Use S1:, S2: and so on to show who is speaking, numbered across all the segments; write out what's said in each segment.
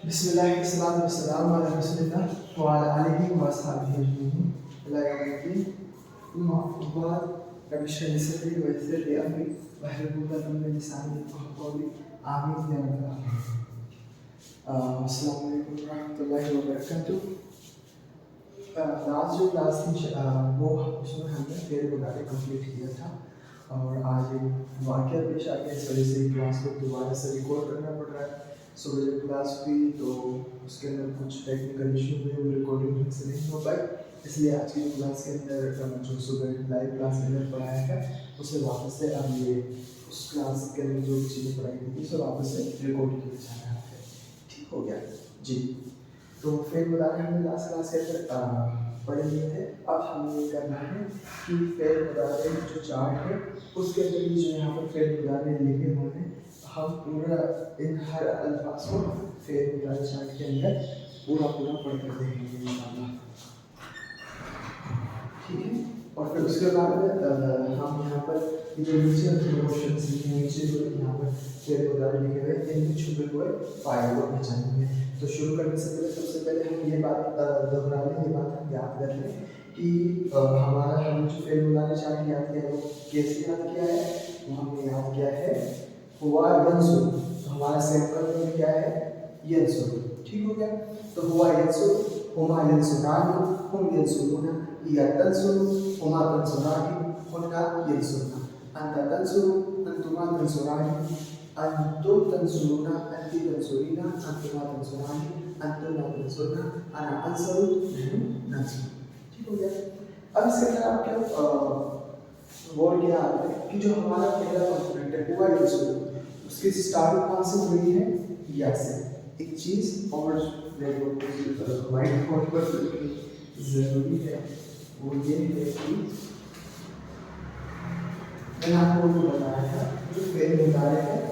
S1: बिस्मिल्लाहिर्रहमानिर्रहीम वस्सलामु अला रसूलिल्लाह व अला आलिहि व अस्हाबिहि अजमईन इला यौमिद्दीन। अम्मा बाद रब्बि इश्रह ली सदरी व यस्सिर ली अमरी वहलुल उक़दतम मिन लिसानी यफ़क़हू क़ौली आमीन या रब्बल आलमीन। अस्सलामु अलैकुम व रहमतुल्लाहि व बरकातुहू। लास्ट जो क्लास थी वो उसमें हमने फेर मुताबिक कंप्लीट किया था और आज एक वाक़या पेश आ गया, इस वजह से क्लास को दोबारा से रिकॉर्ड करना पड़ रहा है। सुबह जब क्लास हुई तो उसके अंदर कुछ टेक्निकल इशू हुए, वो रिकॉर्डिंग ढंग से नहीं हो पाई, इसलिए आज की क्लास के अंदर जो सुबह लाइव क्लास के अंदर पढ़ाया है उसे वापस से अब ये उस क्लास के अंदर जो चीज़ें पढ़ाई गई थी उसे वापस से रिकॉर्ड किया जा रहा है। ठीक हो गया जी। तो फिर मुदारे हमने लास्ट क्लास के अंदर पढ़ लिए थे। अब हमें ये करना है कि फेर मुदारे जो चार्ट है उसके अंदर जो यहाँ पर फेर मुदारे लिखे हुए हैं हम पूरा इन हर अल्फाज को फेर मुदारे चार्ट के अंदर पूरा पढ़ कर देखेंगे इंशाअल्लाह। ठीक है। और फिर उसके बाद हम यहाँ पर जो नीचे क्वेश्चन लिखे हैं, नीचे जो यहाँ पर फेर मुदारे लिखे हुए इनके छुपे हुए फाइल को पहचानेंगे। तो शुरू करने से पहले सबसे पहले हम ये बात दोहरा लें, ये बात हम याद कर लें कि हमारा हमने जो फेर मुदारे चार्ट याद किया है वो कैसे याद किया है, वो हमने याद किया है हुआ यंसुर। तो हमारा सैंपल में क्या है यंसुर। ठीक हो गया। तो हुआ यंसुर, हुमा यंसुरानी, हुम यंसुरूना, या तंसुरु, हुमा तंसुरानी, हुन्ना यंसुरना, अंता तंसुरु, अंतुमा तंसुरानी, अंतुम तंसुरूना, अंती तंसुरीना, अंतुमा तंसुरानी, अंतुमा तंसुरना, अना अंसुरु, नहनु नंसुरु। ठीक हो गया। अब इसके अंदर आप क्या वर्ड क्या आता है कि जो हमारा पहला कंपोनेंट है हुआ यंसुरु, उसकी स्टार्टिंग कहाँ से हुई है या से। एक चीज़ और वाइट बोर्ड पर ज़रूरी है वो ये है कि मैंने आपको वो बताया था जो फेर मुदारे हैं,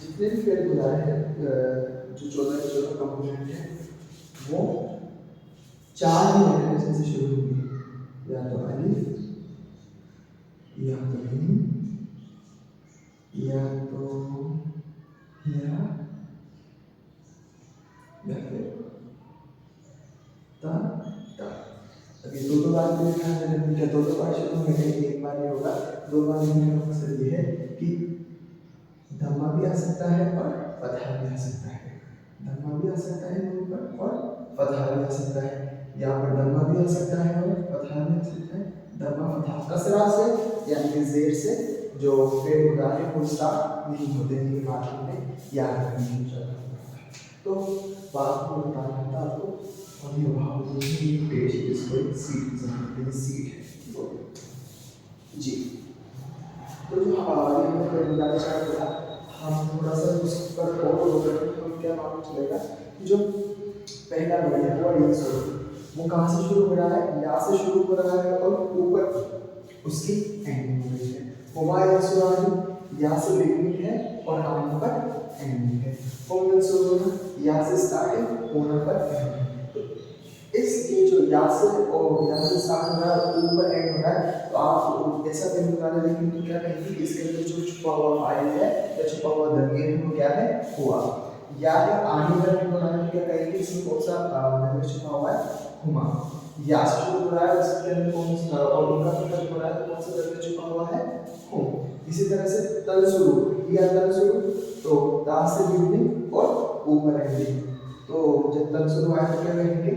S1: जितने भी फेर मुदारे हैं जो 14 कंपोनेंट हैं वो 4 ही लेटर से शुरू होंगे, या तो अलिफ, या तो मीम, या तो या फिर ता ता। अब ये दो बार में लिखा है, क्या दो बार शुरू होंगे, एक बार ये होगा, दो बार लिखने का मकसद ये है कि धम्मा भी आ सकता है और फतहा भी आ सकता है। धम्मा भी आ सकता है नून पर और फतहा भी आ सकता है। यहाँ पर धम्मा भी आ सकता है और फतहा भी आ सकता है। धम्मा फतहा कसरा से यानी कि जेर से जो फेर मुदारे वो स्टार्ट नहीं होते हैं, ये बात हमने याद रखनी है। तो बात को बता रहा था आपको और ये वहाँ की पेज इसको एक सीट समझते सीट है जी। तो जो हमारे फेर मुदारे चार्ट था हम थोड़ा सा उस पर और होकर हम क्या मालूम चलेगा कि जो पहला वर्ड है वो यंसुर वो कहाँ से शुरू हो रहा है, या से शुरू हो रहा है और ऊपर उसकी एंडिंग हो रही है। हुमा यंसुरानी या से बिगिनिंग है और आन पर एंडिंग है। हुम यंसुरूना या से स्टार्ट है, होना पर एंडिंग है। तो इस ये जो या से और या से स्टार्ट हो रहा है ऊपर एंड हो रहा है, तो आप ऐसा फेर मुदारे लेकिन तो क्या कहेंगे कि इसके अंदर जो छुपा हुआ फाइल है या छुपा हुआ दमीर है वो क्या है हुआ। या आने वाले फेर मुदारे में क्या कहेंगे इसमें कौन सा दमीर छुपा हुआ है हुमा। या से शुरू हो रहा है उसके अंदर कौन सा और उनका मतलब हो रहा है तो कौन सा दमीर छुपा हुआ है हुम। इसी तरह से तंसुरु या तंसुरु तो ता से बिगिनिंग और ऊपर एंडिंग। तो जब तंसुरु आए तो क्या कहेंगे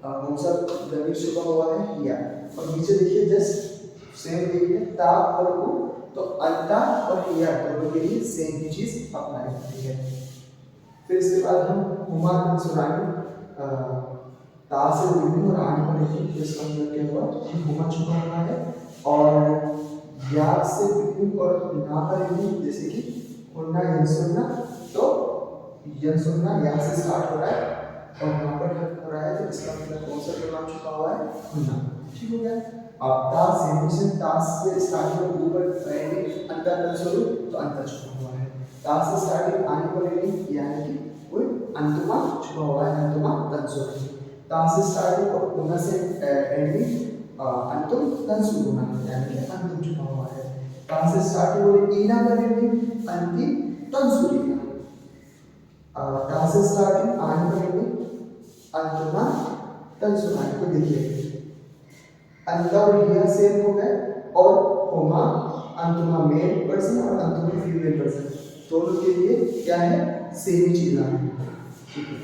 S1: कौन सा दमीर छुपा हुआ है या। और नीचे देखिए जस्ट सेम देखिए ता और उ, तो अंता और या दोनों के लिए सेम ही चीज अप्लाई होती है। फिर इसके बाद हम हुमा तंसुरानी ता से बिगिनिंग और आने पर देखिए इसका मतलब क्या हुआ कि हुमा छुपा हुआ है और या से बिगिनिंग और ना पर एंडिंग, जैसे कि हुन्ना यंसुरना तो यंसुरना या से स्टार्ट हो रहा है और यहाँ पर खत्म हो रहा है, तो इसका मतलब कौन सा प्रोग्राम छुपा हुआ है हुन्ना। ठीक हो गया। अब ता से स्टार्टिंग और ऊपर एंडिंग अंतर तंसुरु तो अंतर छुपा हुआ है। ता से स्टार्टिंग आने पर एंडिंग यानी कि कोई अंतुमा छुपा हुआ है, अंतुमा तंसुरु। ता से स्टार्टिंग और उना से एंडिंग अंतुम तंसुरुना यानी कि अंतुम छुपा हुआ है। ता से स्टार्टिंग और ईना पर एंडिंग अंति तंसुरीना। ता से स्टार्टिंग आने पड़ेंगे अंतुमा तंसुर आने को देखिए अंत और हिया सेम हो गए और होमा अंतुमा मेल पर्सन और अंतुमा फीमेल पर्सन दोनों के लिए क्या है सेम चीज आ रही है। ठीक है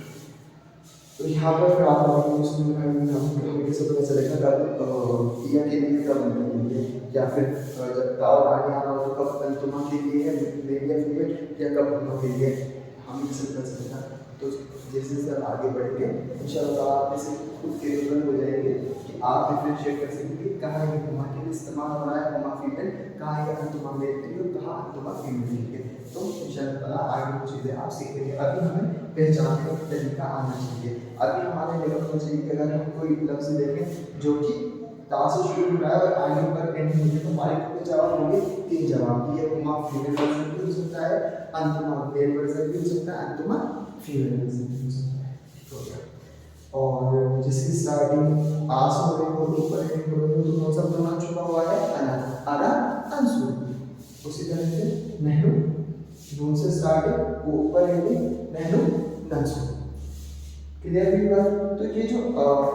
S1: तो यहाँ पर फिर आप उसमें हमें कैसे पता चलेगा कब हिया के लिए कब अंत के लिए या फिर जब ताओ आने आना हो तो कब अंतुमा के लिए मेल या फीमेल या कब होमा के लिए हम कैसे पता चलेगा। तो जैसे जैसे आप आगे बढ़ेंगे इंशाल्लाह आप इसे खुद के लेवल हो जाएंगे कि आप डिफरेंशिएट कर सकेंगे कहाँ ये होमा के लिए इस्तेमाल हो रहा है होमा फीमेल कहाँ ये अंतुमा मेल के लिए और कहाँ अंतुमा फीमेल के लिए। तो इंशाल्लाह आगे वो चीज़ें आप सीखेंगे। अभी हमें पहचानने का तरीका आना चाहिए। अभी हमारे लेवल होना चाहिए कि अगर हम कोई लफ्ज़ देखें जो कि ता से शुरू हो रहा है और आगे पर एंड होगी तो हमारे को जवाब होंगे 3 जवाब। ये होमा फीमेल वर्जन भी हो सकता है अंतुमा मेल वर्जन भी हो सकता है अंतुमा फीमेल वर्जन भी हो सकता है। ठीक हो गया। और जिसकी स्टार्टिंग आ से हो रही हो ऊपर एंड हो रही हो तो कौन सा प्रोनाउन छुपा हुआ है अना अंसु। उसी तरह से नहनु नून से स्टार्टिंग ऊपर एंड नहनु नंसु। क्लियर भी बात। तो ये जो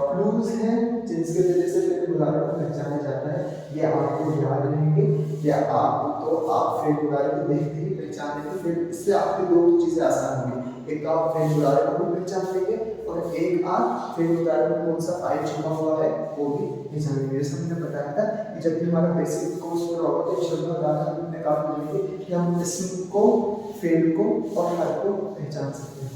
S1: क्लूज हैं जिसके वजह से फिर उदाहरण को पहचाना जाता है ये आपको याद रहेंगे या आप तो आप फिर उदाहरण को देखते ही पहचान लेंगे। फिर इससे आपकी 2 चीज़ें आसान होंगी। एक तो आप फिर उदाहरण को भी पहचान लेंगे और एक आप फिर उदाहरण में कौन सा फाइल छुपा हुआ है वो भी पहचान लेंगे। जैसे हमने बताया था कि जब भी हमारा बेसिक कोर्स हो रहा होगा तो इंशाल्लाह ज़्यादा हमने काम करेंगे कि हम इसम को फेल को और हर को पहचान सकते हैं।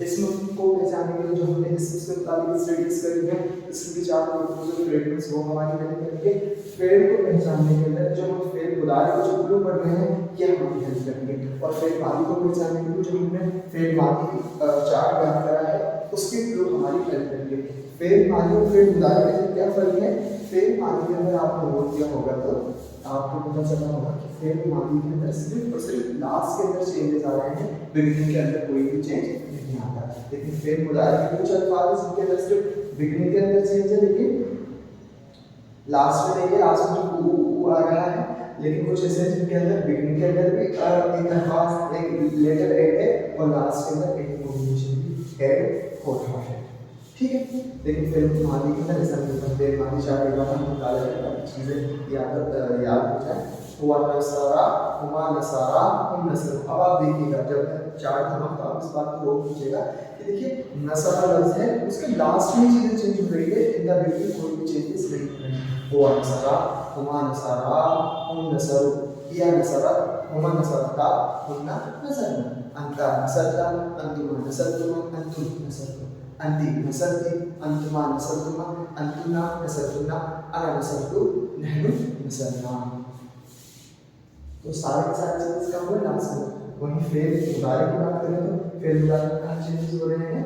S1: इसम को पहचानने के लिए जो हमने इसम से मुताबिक स्टडीज करी है इसम की 4 प्रोपोजल फ्रेगमेंट्स वो हमारी मैंने करेंगे। फेल को पहचानने के लिए जो हम फेल मुदारे को जो क्लू पढ़ रहे हैं ये हमारी हेल्प करेंगे। और फेल मादी को पहचानने के लिए जो हमने फेल मादी चार्ट बयान करा है उसके क्लू हमारी हेल्प करेंगे। फेल मादी और फेल मुदारे में क्या फर्क है। फेल मादी के अंदर आपने नोट किया होगा तो आपको पता चला होगा कि फेल मादी के अंदर सिर्फ और सिर्फ लास्ट के अंदर चेंजेस आ रहे हैं बिगिनिंग के अंदर कोई भी चेंज नहीं आता। लेकिन फेल मुदारे के कुछ अल्फाज हैं जिनके अंदर सिर्फ बिगिनिंग के अंदर चेंज है लेकिन लास्ट में नहीं है। लास्ट में जो ऊ आ रहा है लेकिन कुछ ऐसे हैं जिनके अंदर बिगिनिंग के अंदर भी एक अल्फाज एक लेटर ऐड है और लास्ट के अंदर एक कॉम्बिनेशन भी ऐड हो रहा है। ठीक है लेकिन फिर मादी के अंदर ऐसा नहीं होता। फिर मादी चार एक बार हम निकाले ताकि चीज़ें याद हो जाए। हुआ नसारा हुमा नसारा हम नसर। अब आप देखिएगा जब मैं चार धमाम तो आप इस बात को रोक लीजिएगा कि देखिए नसारा लफ्ज़ है उसके लास्ट में चीज़ें चेंज हो रही है इन द बिगिनिंग कोई भी चेंजेस नहीं हो रहे हैं। हुआ नसारा हुमा नसारा हम नसर या नसारा हुमा नसरता हुन्ना नसरना अंता नसरता अंतुमा नसरतुमा अंतुम नसरतुम अंति नसरति अंतुमा नसरतुमा अंतुना नसरतुना अना नसरतु नहनु नसरना। तो सारे चेंजेस कब हुए लास्ट में। वहीं फेल मुदारे की बात करें तो फेल मुदारे में कहाँ चेंजेस हो रहे हैं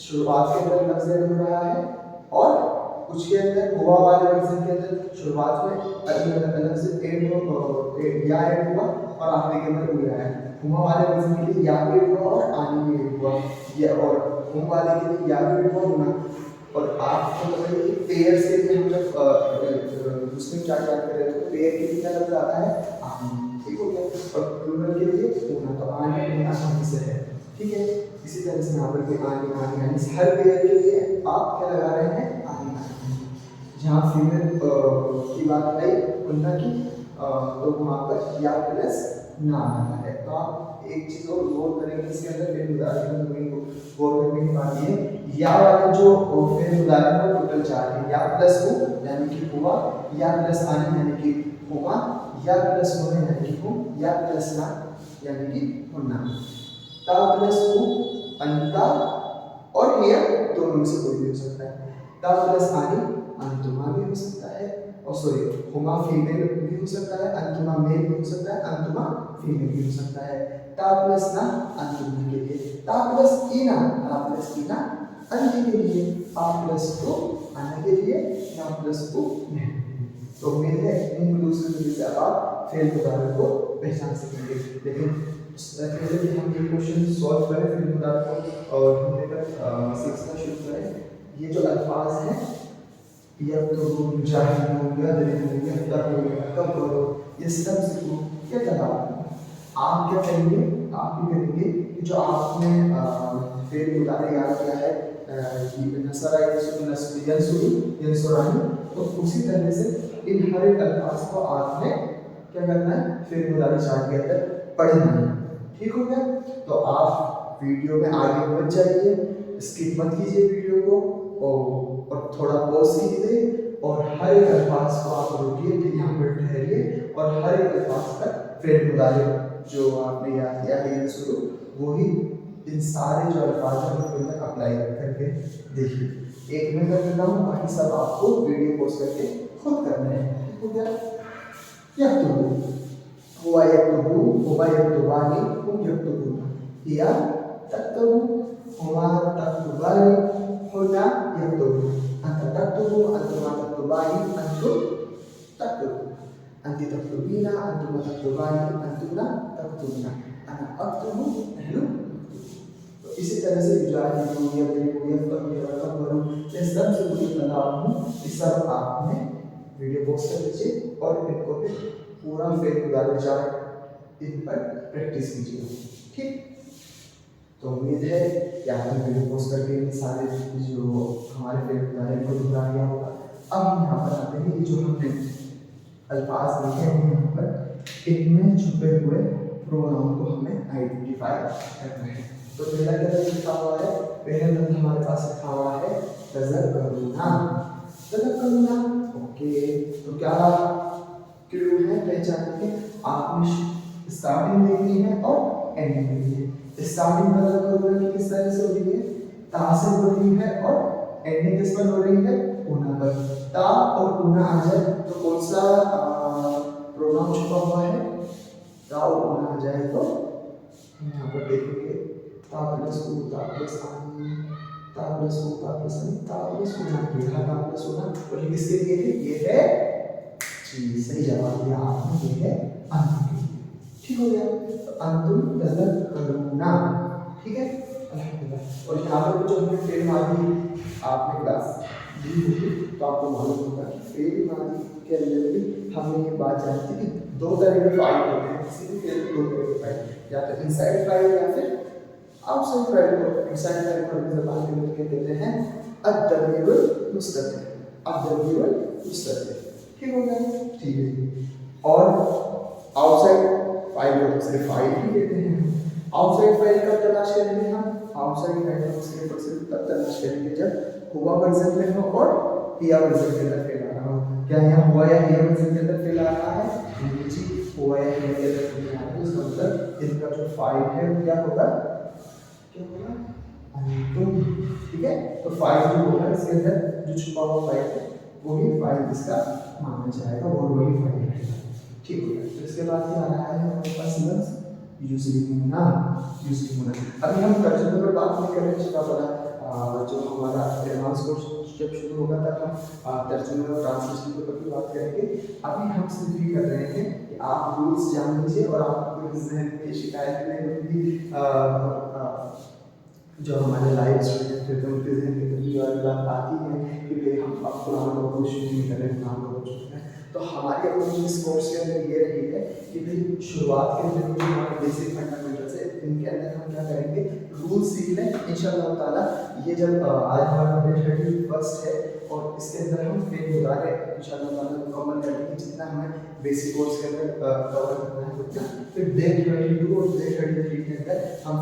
S1: शुरुआत के अंदर लफ्ज़ ऐड हो रहा है और उसके अंदर हुआ वाले वर्जन के अंदर शुरुआत में लफ्ज़ ऐड हो या ऐड हुआ और आखिरी के अंदर हुआ है। हुआ वाले वर्जन के लिए या भी ऐड हुआ और आनी भी ऐड हुआ ये और हुम वाले के लिए या भी ऐड हुआ होना। और आपको पता है कि पेयर से भी हम जब मुस्लिम चार्ट याद कर रहे हैं तो पेयर के लिए क्या लफ्ज़ आता है आनी। ठीक हो गया। और प्लूरल के लिए होना तो आनी आसानी से है। ठीक है इसी तरह से यहाँ पर भी आनी आनी यानी हर पेयर के लिए आप क्या लगा रहे हैं आनी आनी। जहाँ फीमेल की बात आई उनका की तो वहाँ पर या प्लस ना आना है। तो आप एक चीज़ और गौर करेंगे इसके अंदर फिर उदाहरण में गौर करने की बात ये या वाले जो फिर उदाहरण में टोटल 4 है। या प्लस हो यानी कि हुआ या प्लस आने यानी कि हुआ या प्लस होने यानी कि हो या प्लस ना यानी कि होना। ता प्लस हो अंता और या दोनों में से कोई भी हो सकता है। ता प्लस आनी अंतुमा भी हो सकता है और सॉरी हुमा फीमेल भी हो सकता है अंतुमा मेल भी हो सकता है अंतुमा फीमेल भी हो सकता है। ता प्लस ना अंतुमा के लिए ता प्लस इना अंति के लिए आ प्लस को आने के लिए ना प्लस को नहीं। तो उम्मीद है इंक्लूसिव तरीके से आप फेल उदाहरण को पहचान सकेंगे। लेकिन पहले भी हम ये क्वेश्चन सॉल्व करें फेल उदाहरण को और ढूंढने का सीखना शुरू करें। ये जो अल्फाज हैं या तो मुजाहिद हो गया दलील हो गया तब हो गया कब करो ये सब सीखो क्या कहा आप क्या करेंगे आप भी करेंगे कि जो आपने फेल मुतारे याद किया है नसरा यंसुरानी, तो उसी तरह से इन हर एक अल्फाज को आपने क्या करना है, फिर मुतारे चार्ट के अंदर पढ़ना है। ठीक हो गया? तो आप वीडियो में आगे मत जाइए, स्किप मत कीजिए वीडियो को, और थोड़ा पॉज कीजिए और हर एक अल्फाज को आप रोकिए, फिर यहाँ पर ठहरिए और हर एक अल्फाज का फिर मुतारे जो आपने याद किया है शुरू, वही इन सारे जो अल्फाज हैं उनको मैं अप्लाई करके देखिए। एक मैं कर देता हूँ, बाकी सब आपको वीडियो पॉज करके खुद करना है। ठीक हो गया? यक्तुबू, हुवा यक्तुबू, हुवा यक्तुबानी, हुम यक्तुबूना, हिया तक्तबू, हुमा तक्तुबानी, हुन्ना यक्तुबूना, अंता तक्तुबू, अंतुमा तक्तुबानी, अंतुम तक्तुबू, अंती तक्तुबीना, अंतुमा तक्तुबानी, अंतुना तक्तुबना, अना अक्तुबू, नहनु नक्तुबू। तो इसी तरह से इस सब से मुझे बता रहा हूँ, इस सब आपने वीडियो बॉक्स कर लीजिए और इनको भी पूरा फेल उदाहरण चार्ट इन पर प्रैक्टिस कीजिए। ठीक? तो उम्मीद है कि आपने वीडियो पोस्ट करके इन सारे जो हमारे फेल उदाहरण को दोहरा लिया होगा। अब हम यहाँ पर आते हैं, जो हमने अल्फाज लिखे हैं यहाँ पर, इनमें छुपे हुए प्रोनाउन को हमें आइडेंटिफाई करना है। तो पहला क्या लिखा हुआ है? पहले नंबर हमारे पास लिखा हुआ है तज़क्करुना, तज़क्करुना। ओके, तो क्या क्लू है पहचानने के? आपने स्टार्टिंग देखनी है और एंडिंग देखनी है। स्टार्टिंग तज़क्करुना की किस तरह से हो रही है? ता से हो रही है, और एंडिंग किस पर हो रही है? ऊना पर। ता और ऊना आ जाए तो कौन सा प्रोनाउन छुपा हुआ है? ता और ऊना आ जाए तो यहाँ पर देखेंगे, ता प्लस ऊ, ता प्लस आनी, ता प्लस ऊ, ता प्लस आनी, ता प्लस ऊना, ये ता प्लस ऊना। और ये किसके लिए है? ये है जी, सही जवाब दिया आपने, ये है अंतुम के लिए। ठीक हो गया? तो अंतुम तज़क्करुना। ठीक है, अल्हम्दुलिल्लाह। और यहाँ पर जो हमने फेल मादी आपने क्लास दी होगी तो आपको मालूम होगा कि फेल मादी के अंदर भी हमने ये बात जानी थी कि दो तरह के फाइल होते हैं, किसी भी फेल दो तरह के फाइल, या तो इनसाइड फाइल या फिर आउटसाइड फाइल को। इनसाइड फाइल को अपनी ज़बान के अंदर कहते हैं अद-दमीरुल मुस्ततिर, अद-दमीरुल मुस्ततिर। ठीक हो गया? ठीक है। और आउटसाइड फाइल को सिर्फ फाइल ही कहते हैं। आउटसाइड फाइल कब तलाश करेंगे हम? आउटसाइड फाइल को सिर्फ और सिर्फ तब तलाश करेंगे जब हुआ वर्जन में हो और हिया वर्जन के अंदर फेल आ रहा हो। क्या यहाँ हुआ या हिया वर्जन के अंदर फेल आ रहा है? जी, हुआ या हिया के अंदर फेल आ रहा है। इसका मतलब इनका जो फाइल है वो क्या होगा? क्या होगा? अंतुम। ठीक है? तो फाइल जो होगा इसके अंदर जो छुपा हुआ फाइल है वही फाइल इसका माना जाएगा और वही फाइल रहेगा। ठीक हो गया? तो इसके बाद क्या आ रहा है हमारे पास लफ्ज़ युस्लिमूना, युस्लिमूना। अभी हम तर्जुमे पर बात नहीं कर रहे हैं, इसका पता जो हमारा एडवांस कोर्स जब शुरू होगा तब हम तर्जुमे और ट्रांसलेशन के ऊपर भी बात करेंगे। अभी हम सिर्फ ये कर रहे हैं कि आप रूल्स जान लीजिए और आपको इस जहन में शिकायत नहीं होगी। जो हमारे लाइव स्टूडेंट थे तो उनके जहन में कभी और बात आती है कि हम अब कुरान को कोशिश नहीं कर रहे, कुरान को कोशिश करें। तो हमारी अप्रोच इस कोर्स के अंदर ये रही है कि भाई शुरुआत के अंदर जो हमारे बेसिक फंडामेंटल्स है इनके अंदर हम क्या करेंगे, रूल सीख लें इंशाअल्लाह ताला। ये जब आज हमारा डे 31 है और इसके अंदर हम फेल मुतारे इंशाअल्लाह ताला मुकम्मल करेंगे जितना हमें बेसिक कोर्स के अंदर कवर करना है उतना। फिर डे 22 और डे 33 के अंदर हम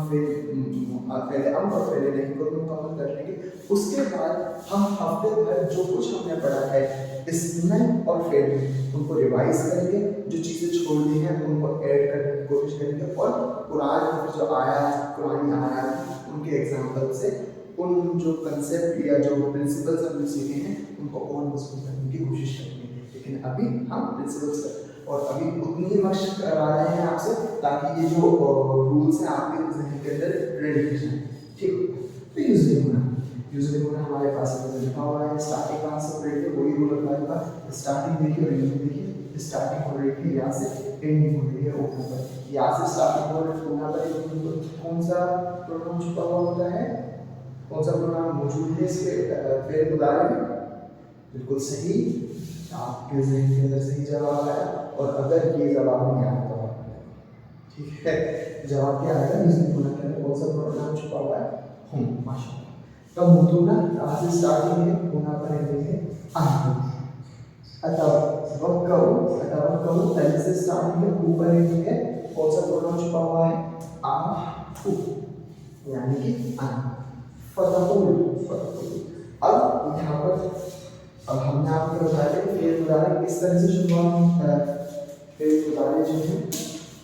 S1: पहले हम और पहले नहीं को मुकम्मल कर लेंगे। उसके बाद हम हफ्ते भर जो कुछ हमने पढ़ा है इसमें और फेल में उनको रिवाइज करेंगे, जो चीज़ें छोड़ दी हैं उनको ऐड करने की कोशिश करेंगे और कुरान में जो आयात, कुरानी आयात उनके एग्जाम्पल से उन जो कंसेप्ट या जो प्रिंसिपल्स हमने सीखे हैं उनको और मजबूत करने की कोशिश करेंगे। लेकिन अभी हम प्रिंसिपल्स और अभी उतनी मशक करा रहे हैं आपसे ताकि ये जो रूल्स हैं आपके ज़हन के अंदर रेडी हो जाए। ठीक है? तो युस्लिमूना हमारे पास लिखा हुआ है। स्टार्टिंग कहाँ से हो रही है? वही रूल अप्लाई होगा। स्टार्टिंग देखिए और एंडिंग देखिए। स्टार्टिंग हो रही है यहाँ से, एंडिंग हो रही है ऊपर पर। यहाँ से स्टार्टिंग हो रही है ऊपर पर, कौन सा प्रोनाउन छुपा हुआ होता है? कौन सा प्रोनाउन मौजूद है इसके फेल मुतारे में? बिल्कुल सही, आपके ज़हन के अंदर सही जवाब आया। और अगर ये जवाब नहीं आया तो ठीक है, जवाब क्या आएगा? युस्लिमूना के अंदर कौन सा प्रोनाउन छुपा हुआ है? हुम, माशाल्लाह। तो मुतुना कहाँ से स्टार्टिंग है, होना पर एंडिंग है अन। अतवक्कउ अलिफ से स्टार्टिंग है, ऊपर एंडिंग है, कौन सा प्रोनाउन छुपा हुआ है, आ यानी कि अन। फतहुल, अब यहाँ पर अब हमने आपको बताया कि फेल मुदारिक किस तरह से शुरुआत फेल मुदारिक जो है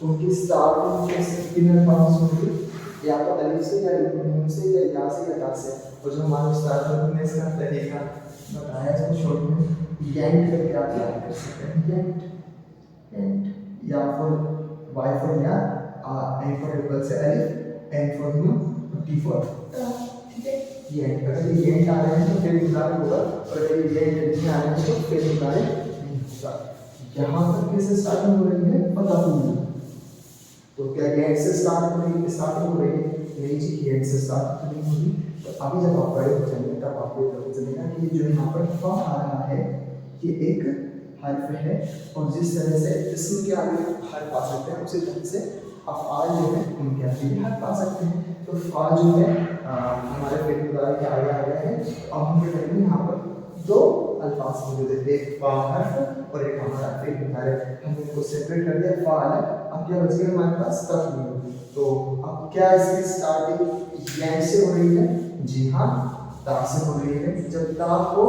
S1: उनकी स्टार्टिंग के किन अल्फाज होंगे, या तो अलिफ से या नून से या या से या ता से। और जो हमारे उस्ताद ने हमने इसका तरीका बताया जो शॉर्ट में यंट करके आप याद कर सकते हैं, यंट या फिर वाई फॉर या, ए फॉर एप्पल से अलिफ, एन फॉर नून, टी फॉर ता, ठीक है। यंट, अगर ये यंट आ रहे हैं तो फेल मुदारिक होगा, और अगर ये यंट नहीं आ रहे हैं तो फेल मुदारिक नहीं होगा। यहाँ पर कैसे स्टार्टिंग हो रही है, फतहुल, तो क्या यंट से स्टार्टिंग हो रही है, नहीं जी, यंट से स्टार्ट तो नहीं होगी। तो अभी जब आप बड़े हो जाएंगे तब आपको पता चलेगा कि जो यहाँ पर फा आ रहा है ये एक हर्फ है, और जिस तरह से इसम के आगे हर्फ आ सकते हैं उसी तरह से अफ़आल जो है उनके आगे भी हर्फ आ सकते हैं। तो फा जो है हमारे फेल मुदारिक के आगे आ गया है। तो अब हम क्या करेंगे, यहाँ पर दो अल्फाज मौजूद है, एक फा हर्फ और एक हमारा फेल मुदारिक, हमने इनको सेपरेट कर दिया, फा अलग। अब क्या बच गया हमारे पास, तफ़नीन। तो अब क्या इसकी स्टार्टिंग यंट से हो रही है, जी हाँ, ता से हो रही है। जब ता हो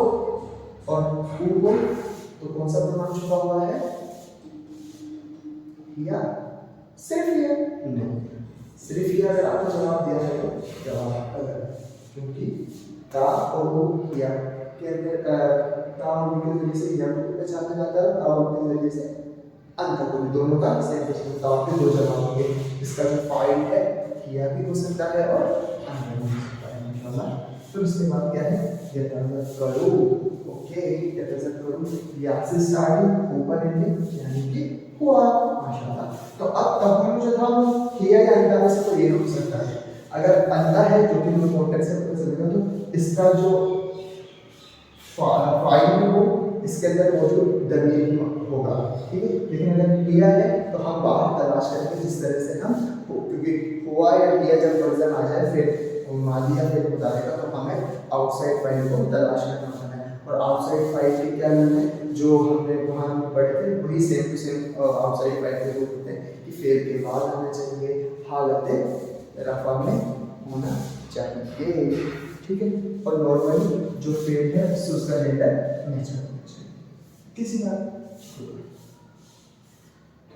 S1: और हू हो तो कौन सा प्रोनाउन छुपा हुआ है, या सिर्फ ये नहीं, सिर्फ ये अगर आपको जवाब दिया जाए तो जवाब अगर, क्योंकि ता और हू या के अंदर ता और हू के जरिए से या को पहचाना जाता है, ता और के जरिए से अंत को भी, दोनों का सेम ता के दो जवाब होंगे। इसका जो फाइल है किया भी हो सकता है और अंत भी हो सकता है इंशाल्लाह। फिर उसके बाद क्या है, यतज़क्करू, ओके, यतज़क्करू या से स्टार्टिंग ऊपर एंडिंग यानी कि हुआ, माशाल्लाह। तो अब तक़दीर जो था वो किया या अंदा में से तो ये हो सकता है। अगर अंदा है जो कि हमें कॉन्टेक्स्ट से पता चलेगा, तो इसका जो फाइल है वो इसके अंदर मौजूद दमीर ही होगा, ठीक है। लेकिन अगर किया है तो हम बाहर तलाश करेंगे, जिस तरह से हम, क्योंकि हुआ या किया जब वर्जन आ जाए फिर मादी या फिर मुदारिका, तो हमें आउटसाइड फाइल को तलाश करना होता है। और आउटसाइड फाइल के क्या नाम है, जो हमने वहाँ पढ़े थे वही same to same outside file के रूप होते हैं कि फेल के बाद आना चाहिए, हालत रफा में होना चाहिए, ठीक है। और नॉर्मली जो फेल है उसका जेंडर नेचर होना चाहिए, किसी बात।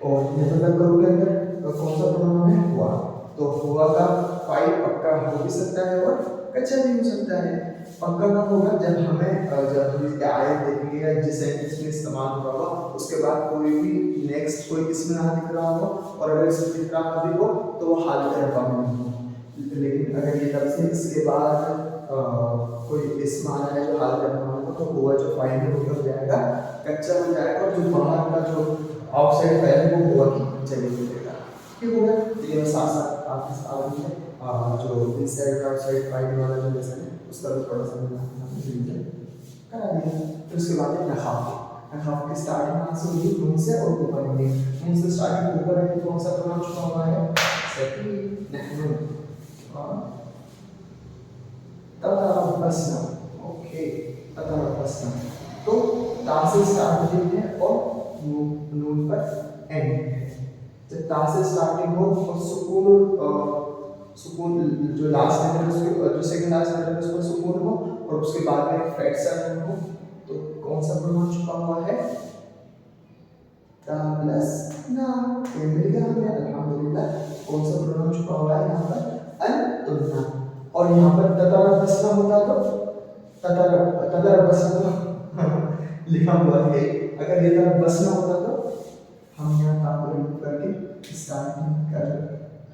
S1: और यतज़क्करू के अंदर कौन सा प्रोनाउन है, हुआ। तो हुआ का फाइल पक्का हो भी सकता है और कच्चा भी हो सकता है। पक्का कब होगा, जब हम इसकी आयत देखेंगे या जिस सेंटेंस में इस्तेमाल हुआ उसके बाद कोई भी नेक्स्ट कोई इसमें ना दिख रहा हो, और अगर इसमें दिख रहा भी हो तो वो हालत रफ़ा में नहीं हो। लेकिन अगर ये लफ्ज़ इसके बाद कोई इसम आना है जो हालत रफ़ा में हो, तो हुआ जो फाइल है वो क्या हो जाएगा, कच्चा हो जाएगा, और जो बाहर का जो आउटसाइड फाइल है वो हुआ की चली जाएगा, ठीक हो गया। तो ये साथ साथ आपके साथ में जो इनसाइड और आउटसाइड फाइल वाला जो लेसन है उसका भी थोड़ा सा मैंने रिवीजन करा दिया। फिर उसके बाद है नखाफ की स्टार्टिंग कहाँ से होगी, नून से और ऊपर होगी। नून से स्टार्टिंग ऊपर है, कौन सा प्रोनाउन छुपा हुआ है, सही, नहनु और ततरब्बसना, ओके, ततरब्बसना। तो ता से स्टार्ट होती है और नून पर एंड है। जब ता से स्टार्टिंग हो और सुकून जो लास्ट लेटर है उसके जो सेकंड लास्ट लेटर है उसमें सुकून हो और उसके बाद में एक फ्लैट साउंड हो, तो कौन सा प्रोनाउन छुपा हुआ है, ता प्लस ना, ये मिल गया हमें अल्हम्दुलिल्लाह। कौन सा प्रोनाउन छुपा हुआ है यहाँ पर, अन-तुन्ना। और यहाँ पर ततरब्बसना होता तो ततरब्बसना लिखा हुआ है, अगर ये तरब्बसना होता तो हम यहाँ ता को रिमूव करके स्टार्टिंग का जो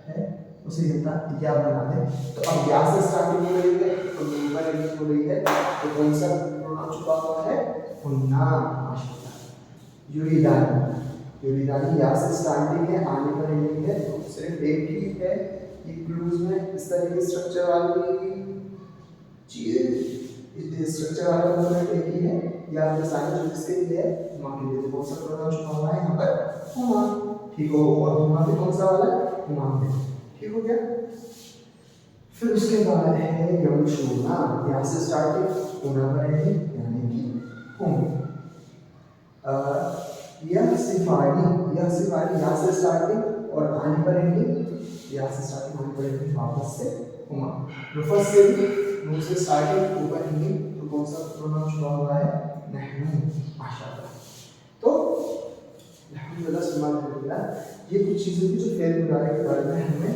S1: है उसे या बना दें। तो अब या से स्टार्टिंग हो रही है तो नंबर एंडिंग हो रही है, तो कौन सा प्रोनाउन छुपा हुआ है, हुन्ना, माशाल्लाह। यूरिदानी या से स्टार्टिंग है, आने पर एंडिंग है, तो सिर्फ एक ही है। ये क्लूज में इस तरह के स्ट्रक्चर वाली चीज, इस स्ट्रक्चर वाला कंपोनेंट एक ही है, या फिर साइन जो इसके लिए है हुमा के लिए, कौन सा प्रोनाउन छुपा हुआ है यहाँ पर, हुमा, ठीक हो। और हुमा पे कौन सा वाला, हुमा पे, ठीक हो गया। फिर उसके बाद है यमशूना, यहाँ से स्टार्टिंग होना पड़ेगी यानी कि होंगे। यह सिफारी यहाँ से स्टार्टिंग और आने पड़ेगी, यहाँ से स्टार्टिंग आने पड़ेगी वापस से हुमा। मुफस्स से भी मुंह से स्टार्टिंग ऊपर हिंदी, तो कौन सा प्रोनाउन छुपा हुआ है? नहनु। माशाअल्लाह। तो अल्हम्दुलिल्लाह, ये कुछ चीज़ें थी जो फेल मुदारे के बारे में हमें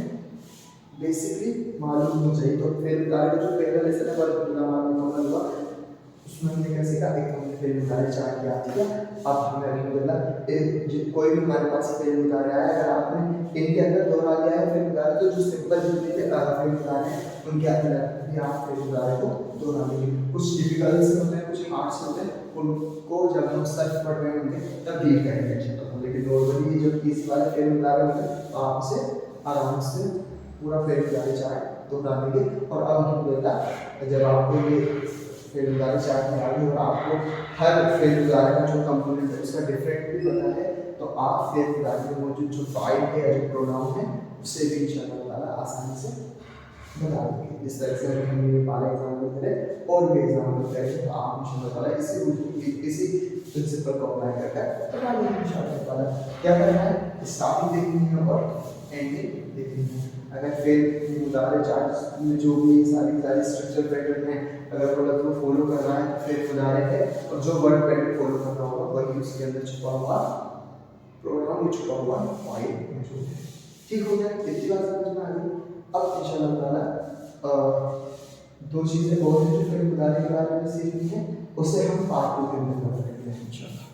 S1: बेसिकली मालूम हो चाहिए। तो फेल मुदारे का जो पहला लेसन है वह मुकम्मल हुआ, उसमें हमने क्या सीखा? एक हमने फेल मुदारे चार्ट किया, ठीक है। अब हमें अल्हम्दुलिल्लाह कोई भी हमारे पास फेल मुदारे आया, अगर आपने इनके अंदर दोहरा दिया है फेल मुदारे, तो जो सिंपल जितने के फेल मुदारे हैं उनके अंदर भी आप फेल मुदारे को दोहरा देंगे। कुछ डिफिकल्ट से होते हैं, कुछ हार्ड से होते हैं, उनको जब हम सर्च पढ़ रहे होंगे तब डील करेंगे। लेकिन नॉर्मली जो इस वाले फेल मुदारे होते हैं तो आप इसे आराम से पूरा फेल मुदारे चार्ट दोहरा देंगे। और अब अल्हम्दुलिल्लाह जब आपको ये फेल मुदारे चार्ट में आ गई और आपको हर फेल मुदारे का जो कंपोनेंट है उसका डिफरेंट भी पता है, तो आप फेल मुदारे में मौजूद जो फाइल है या जो प्रोनाउन है उससे भी इंशाअल्लाह ताला आसानी से बता देंगे। इस तरह से हमने ये पहला एग्जाम्पल करें और भी एग्जाम्पल करें, तो आप इंशाअल्लाह ताला इसी प्रिंसिपल को अप्लाई करके बता देंगे इंशाअल्लाह ताला। क्या करना है? स्टार्टिंग देखनी है और एंडिंग देखनी है। अगर फेल मुदारे चार्ट में जो भी सारी स्ट्रक्चर पैटर्न है, अगर प्रोडक्ट को फॉलो कर रहा है तो फेल मुदारे है, और जो वर्ड पैटर्न फॉलो कर रहा होगा वही उसके अंदर छुपा हुआ प्रोग्राम में छुपा हुआ फाइल मौजूद है। ठीक हो गया? इतनी बात समझ में आ गई। अब इंशाअल्लाह ताला दो चीज़ें और हैं जो फेल मुदारे के बारे में सीखनी है, उसे हम पार्ट 2 के अंदर कवर करेंगे इंशाअल्लाह।